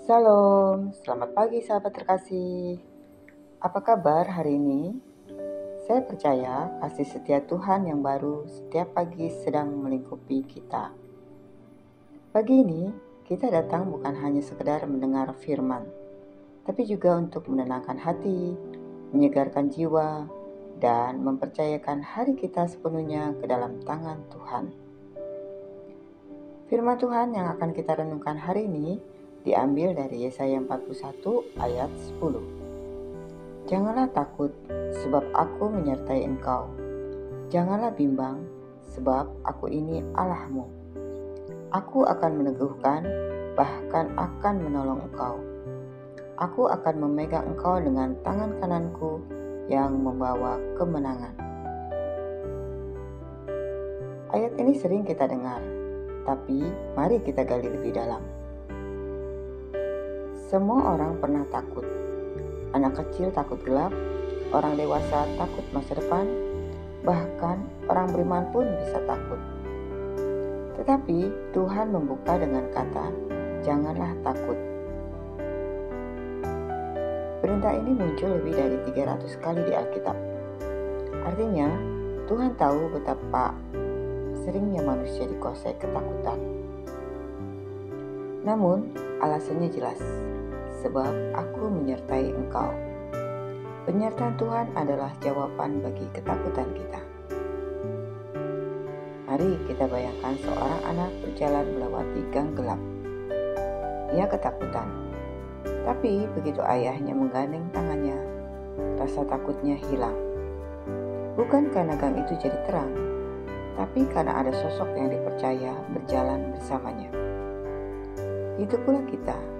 Shalom, selamat pagi sahabat terkasih. Apa kabar hari ini? Saya percaya kasih setia Tuhan yang baru setiap pagi sedang melingkupi kita. Pagi ini kita datang bukan hanya sekedar mendengar firman, tapi juga untuk menenangkan hati, menyegarkan jiwa, dan mempercayakan hari kita sepenuhnya ke dalam tangan Tuhan. Firman Tuhan yang akan kita renungkan hari ini diambil dari Yesaya 41 ayat 10. Janganlah takut, sebab aku menyertai engkau. Janganlah bimbang, sebab aku ini Allahmu. Aku akan meneguhkan, bahkan akan menolong engkau. Aku akan memegang engkau dengan tangan kananku yang membawa kemenangan. Ayat ini sering kita dengar, tapi mari kita gali lebih dalam. Semua orang pernah takut. Anak kecil takut gelap, orang dewasa takut masa depan, bahkan orang beriman pun bisa takut. Tetapi Tuhan membuka dengan kata, janganlah takut. Perintah ini muncul lebih dari 300 kali di Alkitab. Artinya, Tuhan tahu betapa seringnya manusia dikuasai ketakutan. Namun, alasannya jelas. Sebab aku menyertai engkau. Penyertaan Tuhan adalah jawaban bagi ketakutan kita. Mari kita bayangkan seorang anak berjalan melewati gang gelap. Ia ketakutan, tapi begitu ayahnya menggandeng tangannya, rasa takutnya hilang. Bukan karena gang itu jadi terang, tapi karena ada sosok yang dipercaya berjalan bersamanya. Itu pula kita.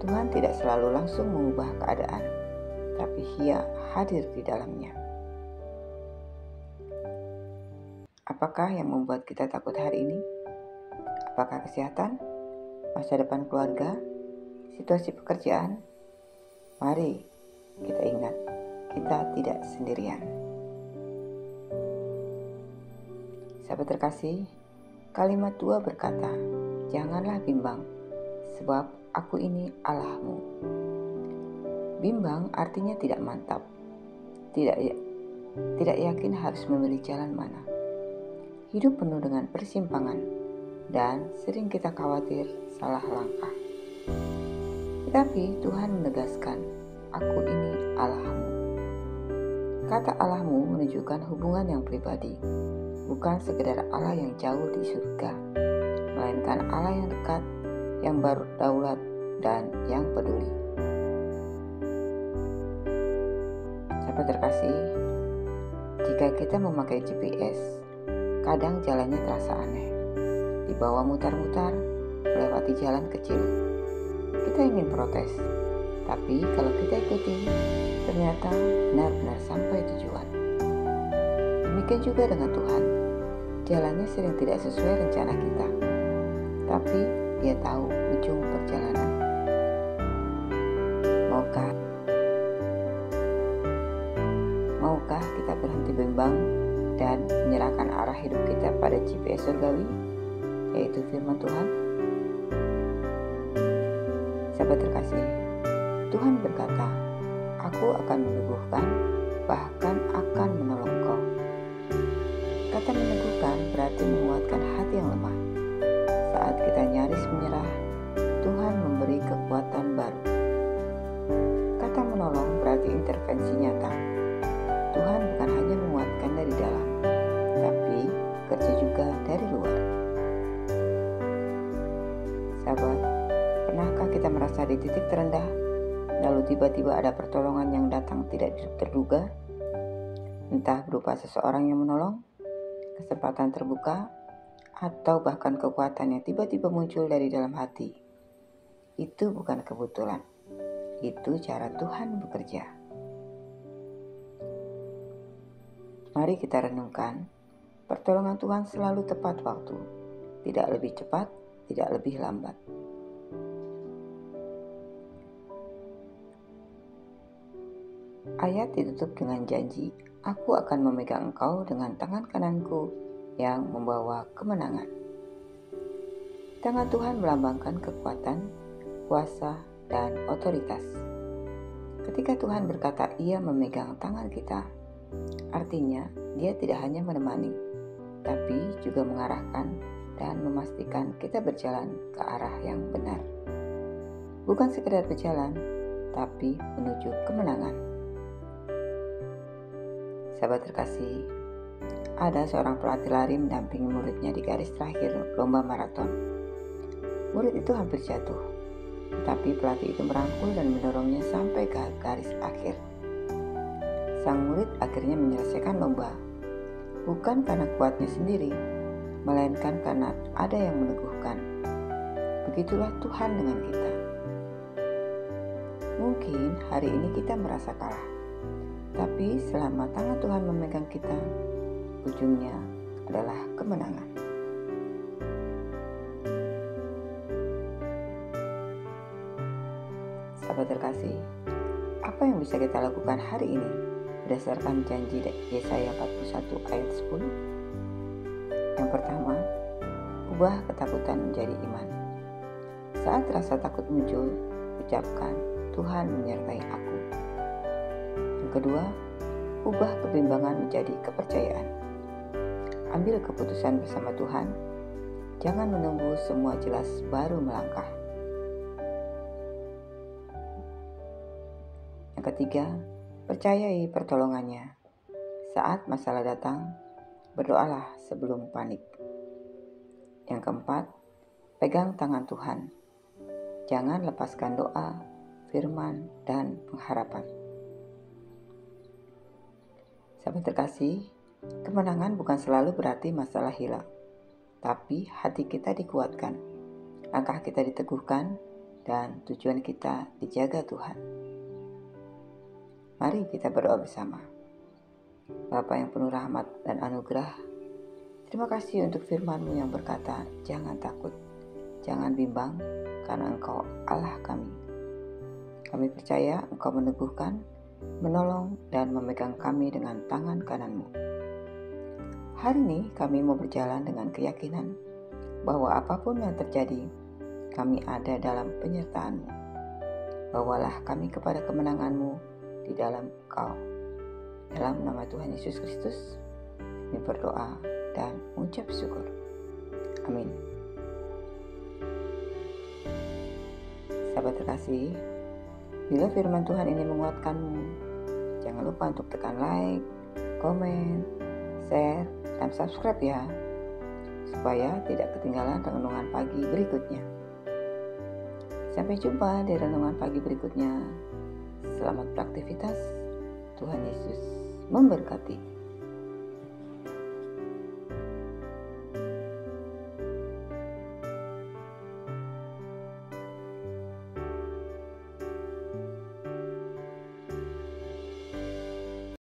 Tuhan tidak selalu langsung mengubah keadaan, tapi Ia hadir di dalamnya. Apakah yang membuat kita takut hari ini? Apakah kesehatan, masa depan keluarga, situasi pekerjaan? Mari kita ingat, kita tidak sendirian. Sahabat terkasih, kalimat 2 berkata, janganlah bimbang, sebab aku ini Allahmu. Bimbang artinya tidak mantap, tidak yakin harus memilih jalan mana. Hidup penuh dengan persimpangan, dan sering kita khawatir salah langkah. Tetapi Tuhan menegaskan, aku ini Allahmu. Kata Allahmu menunjukkan hubungan yang pribadi, bukan sekedar Allah yang jauh di surga, melainkan Allah yang dekat, yang berdaulat dan yang peduli. Sahabat terkasih, jika kita memakai GPS, kadang jalannya terasa aneh. Dibawa mutar-mutar, melewati jalan kecil. Kita ingin protes, tapi kalau kita ikuti, ternyata benar-benar sampai tujuan. Demikian juga dengan Tuhan. Jalannya sering tidak sesuai rencana kita, tapi Dia tahu ujung perjalanan. Maukah kita berhenti bimbang dan menyerahkan arah hidup kita pada GPS surgawi, yaitu firman Tuhan? Sahabat terkasih, Tuhan berkata, aku akan meneguhkan, bahkan akan menolong kau. Kata meneguhkan berarti menguatkan hati yang lemah. Saat kita nyaris menyerah, Tuhan memberi kekuatan baru. Kata menolong berarti intervensi nyata. Tuhan bukan hanya menguatkan dari dalam, tapi bekerja juga dari luar. Sahabat, pernahkah kita merasa di titik terendah, lalu tiba-tiba ada pertolongan yang datang tidak terduga? Entah berupa seseorang yang menolong, kesempatan terbuka, atau bahkan kekuatan yang tiba-tiba muncul dari dalam hati. Itu bukan kebetulan. Itu cara Tuhan bekerja. Mari kita renungkan, pertolongan Tuhan selalu tepat waktu, tidak lebih cepat, tidak lebih lambat. Ayat ditutup dengan janji, aku akan memegang engkau dengan tangan kananku yang membawa kemenangan. Tangan Tuhan melambangkan kekuatan, kuasa, dan otoritas. Ketika Tuhan berkata Ia memegang tangan kita, artinya Dia tidak hanya menemani, tapi juga mengarahkan dan memastikan kita berjalan ke arah yang benar. Bukan sekedar berjalan, tapi menuju kemenangan. Sahabat terkasih, ada seorang pelatih lari mendampingi muridnya di garis terakhir lomba maraton. Murid itu hampir jatuh, tapi pelatih itu merangkul dan mendorongnya sampai ke garis akhir. Sang murid akhirnya menyelesaikan lomba, bukan karena kuatnya sendiri, melainkan karena ada yang meneguhkan. Begitulah Tuhan dengan kita. Mungkin hari ini kita merasa kalah, tapi selama tangan Tuhan memegang kita, ujungnya adalah kemenangan. Sahabat terkasih, apa yang bisa kita lakukan hari ini berdasarkan janji Yesaya 41 ayat 10? Yang pertama, ubah ketakutan menjadi iman. Saat rasa takut muncul, ucapkan, Tuhan menyertai aku. Yang kedua, ubah kebimbangan menjadi kepercayaan. Ambil keputusan bersama Tuhan, jangan menunggu semua jelas baru melangkah. Yang ketiga, percayai pertolongannya. Saat masalah datang, berdoalah sebelum panik. Yang keempat, pegang tangan Tuhan. Jangan lepaskan doa, firman, dan pengharapan. Sahabat terkasih, kemenangan bukan selalu berarti masalah hilang, tapi hati kita dikuatkan, langkah kita diteguhkan, dan tujuan kita dijaga Tuhan. Mari kita berdoa bersama. Bapa yang penuh rahmat dan anugerah, terima kasih untuk firman-Mu yang berkata, jangan takut, jangan bimbang, karena Engkau Allah kami. Kami percaya Engkau meneguhkan, menolong, dan memegang kami dengan tangan kanan-Mu. Hari ini kami mau berjalan dengan keyakinan bahwa apapun yang terjadi, kami ada dalam penyertaan-Mu. Bawalah kami kepada kemenangan-Mu di dalam Engkau. Dalam nama Tuhan Yesus Kristus, kami berdoa dan mengucap syukur. Amin. Sahabat terkasih, bila firman Tuhan ini menguatkanmu, jangan lupa untuk tekan like, komen, share, dan subscribe ya, supaya tidak ketinggalan renungan pagi berikutnya. Sampai jumpa di renungan pagi berikutnya. Selamat beraktivitas. Tuhan Yesus memberkati.